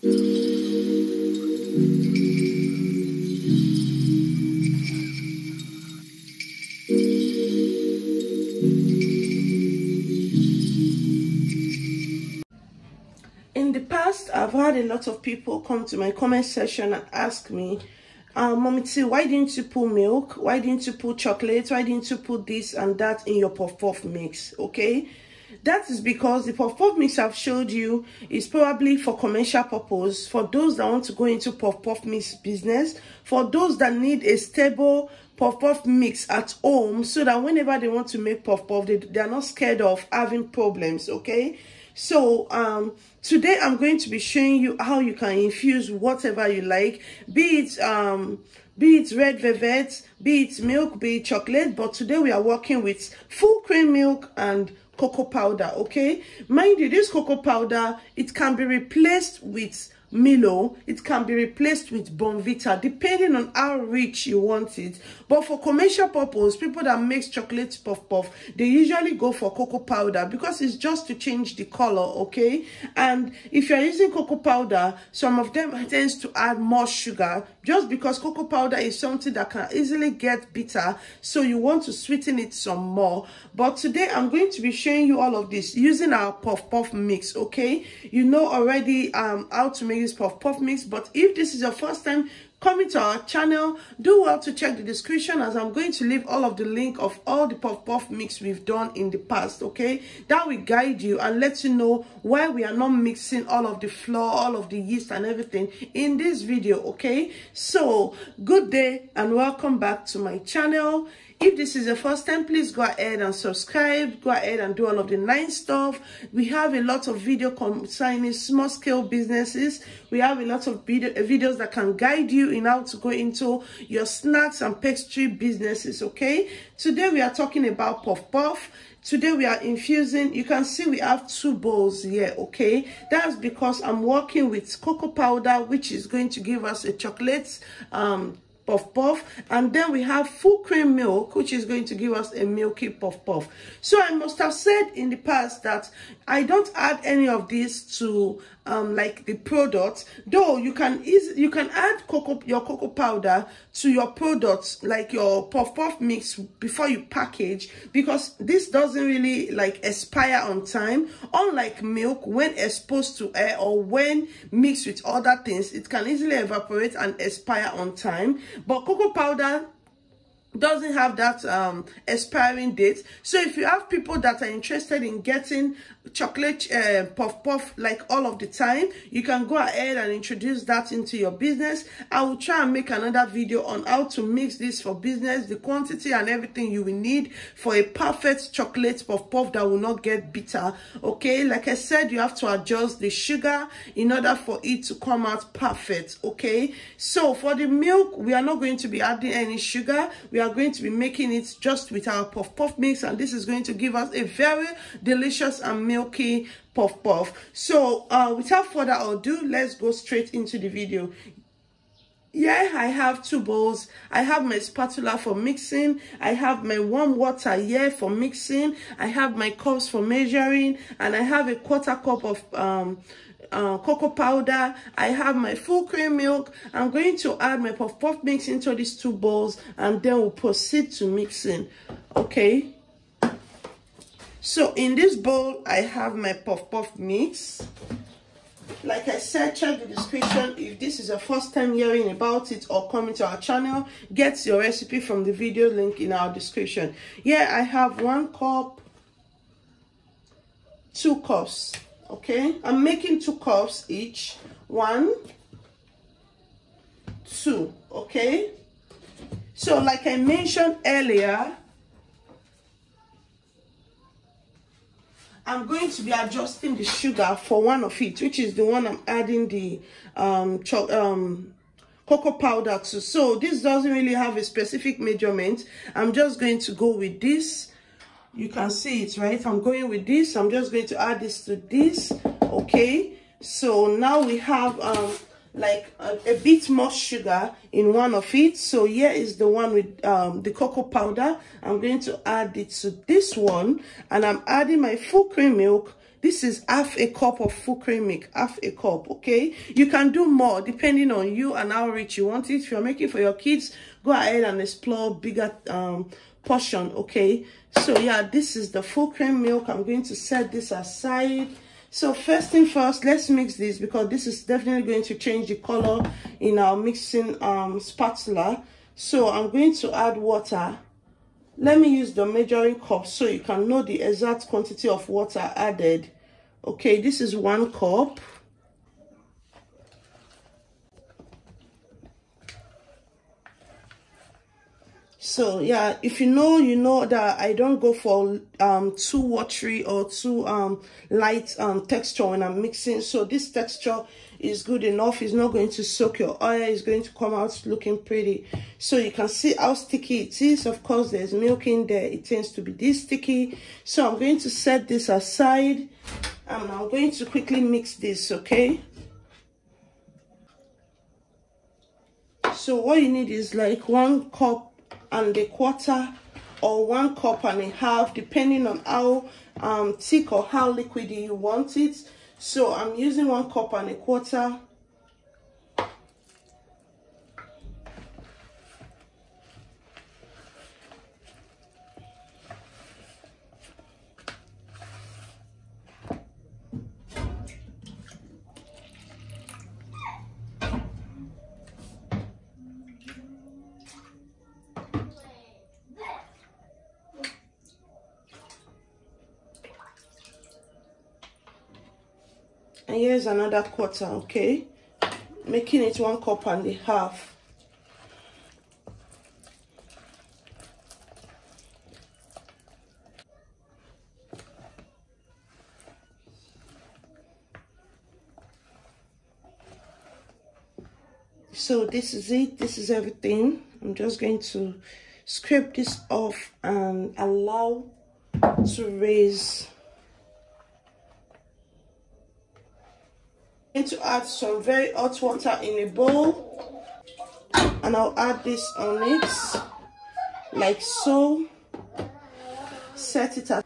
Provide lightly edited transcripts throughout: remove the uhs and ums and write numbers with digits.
In the past, I've had a lot of people come to my comment section and ask me, Mommy T, why didn't you put milk? Why didn't you put chocolate? Why didn't you put this and that in your puff-puff mix? Okay, that is because the puff-puff mix I've showed you is probably for commercial purpose, for those that want to go into puff-puff mix business, for those that need a stable puff-puff mix at home, so that whenever they want to make puff-puff, they are not scared of having problems. Okay, so today I'm going to be showing you how you can infuse whatever you like, be it red velvet, be it milk, be it chocolate. But today we are working with full cream milk and cocoa powder. Okay, mind you, this cocoa powder, it can be replaced with Milo, it can be replaced with Bonvita, depending on how rich you want it. But for commercial purpose, people that makes chocolate puff, they usually go for cocoa powder because it's just to change the color. Okay, and if you're using cocoa powder, some of them tends to add more sugar, just because cocoa powder is something that can easily get bitter, so you want to sweeten it some more. But today I'm going to be showing you all of this using our puff mix. Okay, you know already how to make this puff mix, but if this is your first time coming to our channel, do well to check the description, as I'm going to leave all of the link of all the puff mix we've done in the past. Okay, that will guide you and let you know why we are not mixing all of the flour, all of the yeast and everything in this video. Okay, so good day and welcome back to my channel. If this is the first time, please go ahead and subscribe. Go ahead and do all of the nice stuff. We have a lot of video concerning small scale businesses. We have a lot of videos that can guide you in how to go into your snacks and pastry businesses. Okay, today we are talking about puff. Today we are infusing, you can see we have 2 bowls here. Okay, that's because I'm working with cocoa powder, which is going to give us a chocolate puff, and then we have full cream milk, which is going to give us a milky puff. So I must have said in the past that I don't add any of these to like the product, though you can add your cocoa powder to your products, like your puff mix, before you package, because this doesn't really like expire on time. Unlike milk, when exposed to air or when mixed with other things, it can easily evaporate and expire on time. But cocoa powder doesn't have that expiring date. So if you have people that are interested in getting chocolate puff like all of the time, you can go ahead and introduce that into your business. I will try and make another video on how to mix this for business, the quantity and everything you will need for a perfect chocolate puff that will not get bitter. Okay, like I said, you have to adjust the sugar in order for it to come out perfect. Okay, so for the milk, we are not going to be adding any sugar. We are going to be making it just with our puff mix, and this is going to give us a very delicious and milky puff. So without further ado, let's go straight into the video. Yeah, I have 2 bowls. I have my spatula for mixing. I have my warm water here for mixing. I have my cups for measuring, and I have a 1/4 cup of cocoa powder. I have my full cream milk. I'm going to add my puff mix into these 2 bowls, and then we'll proceed to mixing. Okay, so in this bowl I have my puff mix. Like I said, check the description if this is your first time hearing about it or coming to our channel. Get your recipe from the video link in our description. Yeah, I have 1 cup, 2 cups. Okay, I'm making 2 cups each. 1, 2. Okay, so like I mentioned earlier, I'm going to be adjusting the sugar for one of it, which is the one I'm adding the cocoa powder to. So this doesn't really have a specific measurement. I'm just going to go with this. You can see it, right? I'm going with this. I'm just going to add this to this. Okay, so now we have like a bit more sugar in one of it. So here is the one with the cocoa powder. I'm going to add it to this one, and I'm adding my full cream milk This is half a cup of full cream milk, half a cup, okay? You can do more depending on you and how rich you want it. If you're making for your kids, go ahead and explore bigger portion, okay? So yeah, this is the full cream milk. I'm going to set this aside. So first thing first, let's mix this, because this is definitely going to change the color in our mixing spatula. So I'm going to add water. Let me use the measuring cup so you can know the exact quantity of water added. Okay, this is 1 cup. So yeah, if you know that I don't go for too watery or too light texture when I'm mixing. So this texture is good enough. It's not going to soak your oil. It's going to come out looking pretty. So you can see how sticky it is. Of course, there's milk in there. It tends to be this sticky. So I'm going to set this aside, and I'm going to quickly mix this, okay? So what you need is like 1 cup and a quarter or 1 cup and a half, depending on how thick or how liquidy you want it. So I'm using 1 cup and a quarter. And here's another quarter, okay? Making it 1 cup and a half. So this is it. This is everything. I'm just going to scrape this off and allow to raise. I'm going to add some very hot water in a bowl, and I'll add this on it like so. Set it up.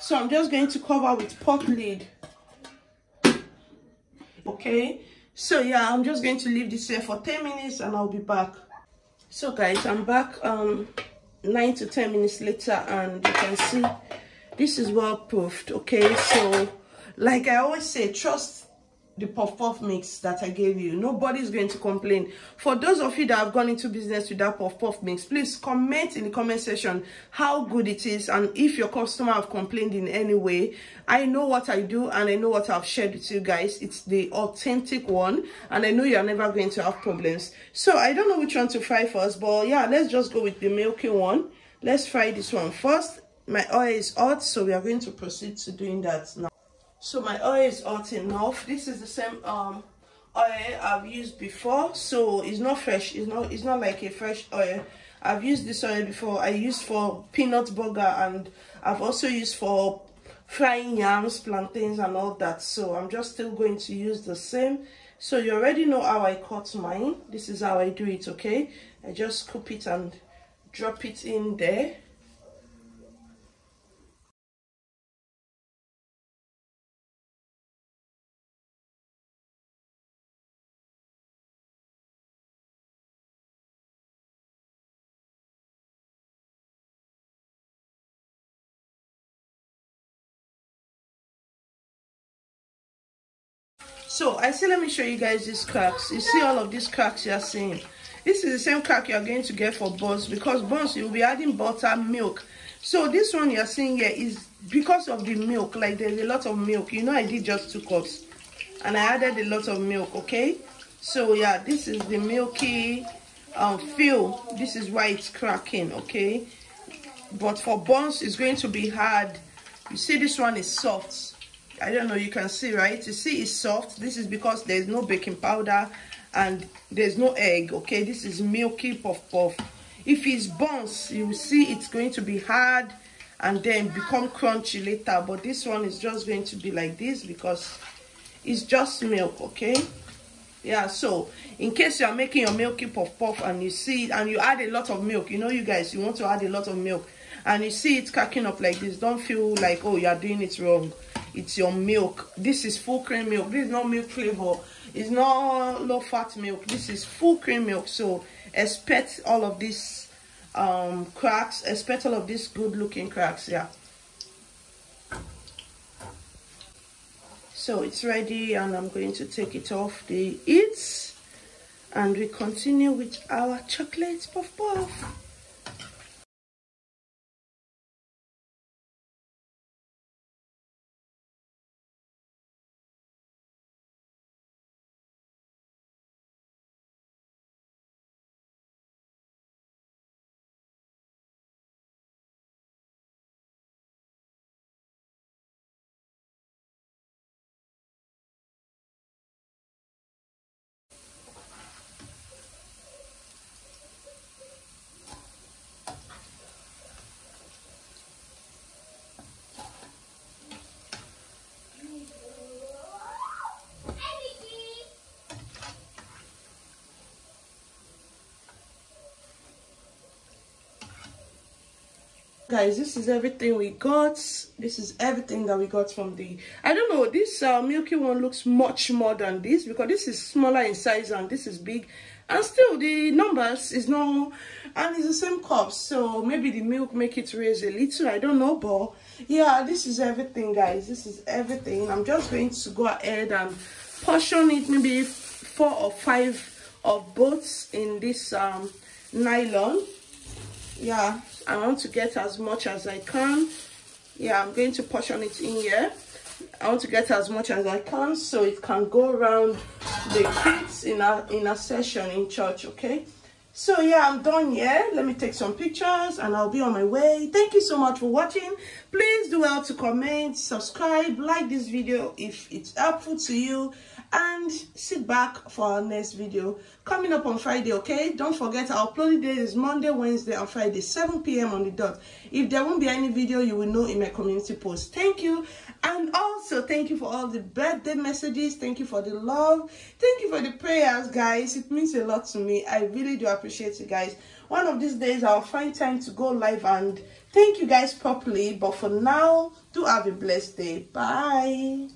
So I'm just going to cover with pot lid, okay? So yeah, I'm just going to leave this here for 10 minutes and I'll be back. So guys, I'm back 9 to 10 minutes later, and you can see this is well proofed, okay? So like I always say, trust the puff mix that I gave you. Nobody's going to complain. For those of you that have gone into business with that puff mix, please comment in the comment section how good it is, and if your customer have complained in any way. I know what I do and I know what I've shared with you guys. It's the authentic one, and I know you're never going to have problems. So I don't know which one to fry first, but yeah, let's just go with the milky one. Let's fry this one first. My oil is hot, so we are going to proceed to doing that now. So my oil is hot enough. This is the same oil I've used before, so it's not fresh. It's not like a fresh oil. I've used this oil before. I used for peanut burger, and I've also used for frying yams, plantains, and all that. So I'm just still going to use the same. So you already know how I cut mine. This is how I do it, okay? I just scoop it and drop it in there. So I say, let me show you guys these cracks. You see all of these cracks you're seeing? This is the same crack you're going to get for buns, because buns you'll be adding butter, milk. So this one you're seeing here is because of the milk. Like there's a lot of milk. You know, I did just 2 cups and I added a lot of milk, okay? So yeah, this is the milky feel. This is why it's cracking, okay? But for buns it's going to be hard. You see, this one is soft. I don't know, you can see, right? You see it's soft. This is because there's no baking powder and there's no egg, okay? This is milky puff. If it's buns, you will see it's going to be hard and then become crunchy later. But this one is just going to be like this because it's just milk, okay? Yeah, so in case you're making your milky puff and you see it and you add a lot of milk, you know, you guys, you want to add a lot of milk and you see it cracking up like this, don't feel like, oh, you're doing it wrong. it's your milk. This is full cream milk. This is not milk flavor. It's not low fat milk. This is full cream milk. So expect all of these cracks. Expect all of these good looking cracks. Yeah. So it's ready, and I'm going to take it off the heat, and we continue with our chocolate puff puff. Guys, this is everything we got. This is everything that we got from the, I don't know, this Milky one looks much more than this, because this is smaller in size and this is big, and still the numbers is not, and it's the same cups, so maybe the milk make it raise a little, I don't know. But yeah, this is everything, guys. This is everything. I'm just going to go ahead and portion it, maybe 4 or 5 of both in this nylon. Yeah, I want to get as much as I can. Yeah, I'm going to portion it in here. I want to get as much as I can so it can go around the kids in a session in church. Okay, so yeah, I'm done here. Let me take some pictures and I'll be on my way. Thank you so much for watching. Please do well to comment, subscribe, like this video if it's helpful to you, and sit back for our next video coming up on Friday. Okay, don't forget our uploading day is Monday, Wednesday and Friday, 7 p.m. on the dot. If there won't be any video, you will know in my community post. Thank you, and also thank you for all the birthday messages. Thank you for the love. Thank you for the prayers, guys. It means a lot to me. I really do appreciate it, guys. One of these days I'll find time to go live and thank you guys properly, but for now, do have a blessed day. Bye.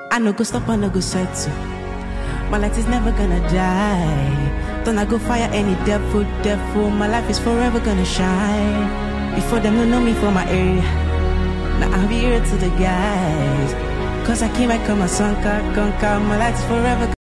I no go stop, I no go settle. My light is never gonna die. Don't I go fire any devil. My life is forever gonna shine. Before them don't know me from my area, now I'll be here to the guys. Cause I came, I come, I conquer. My life is forever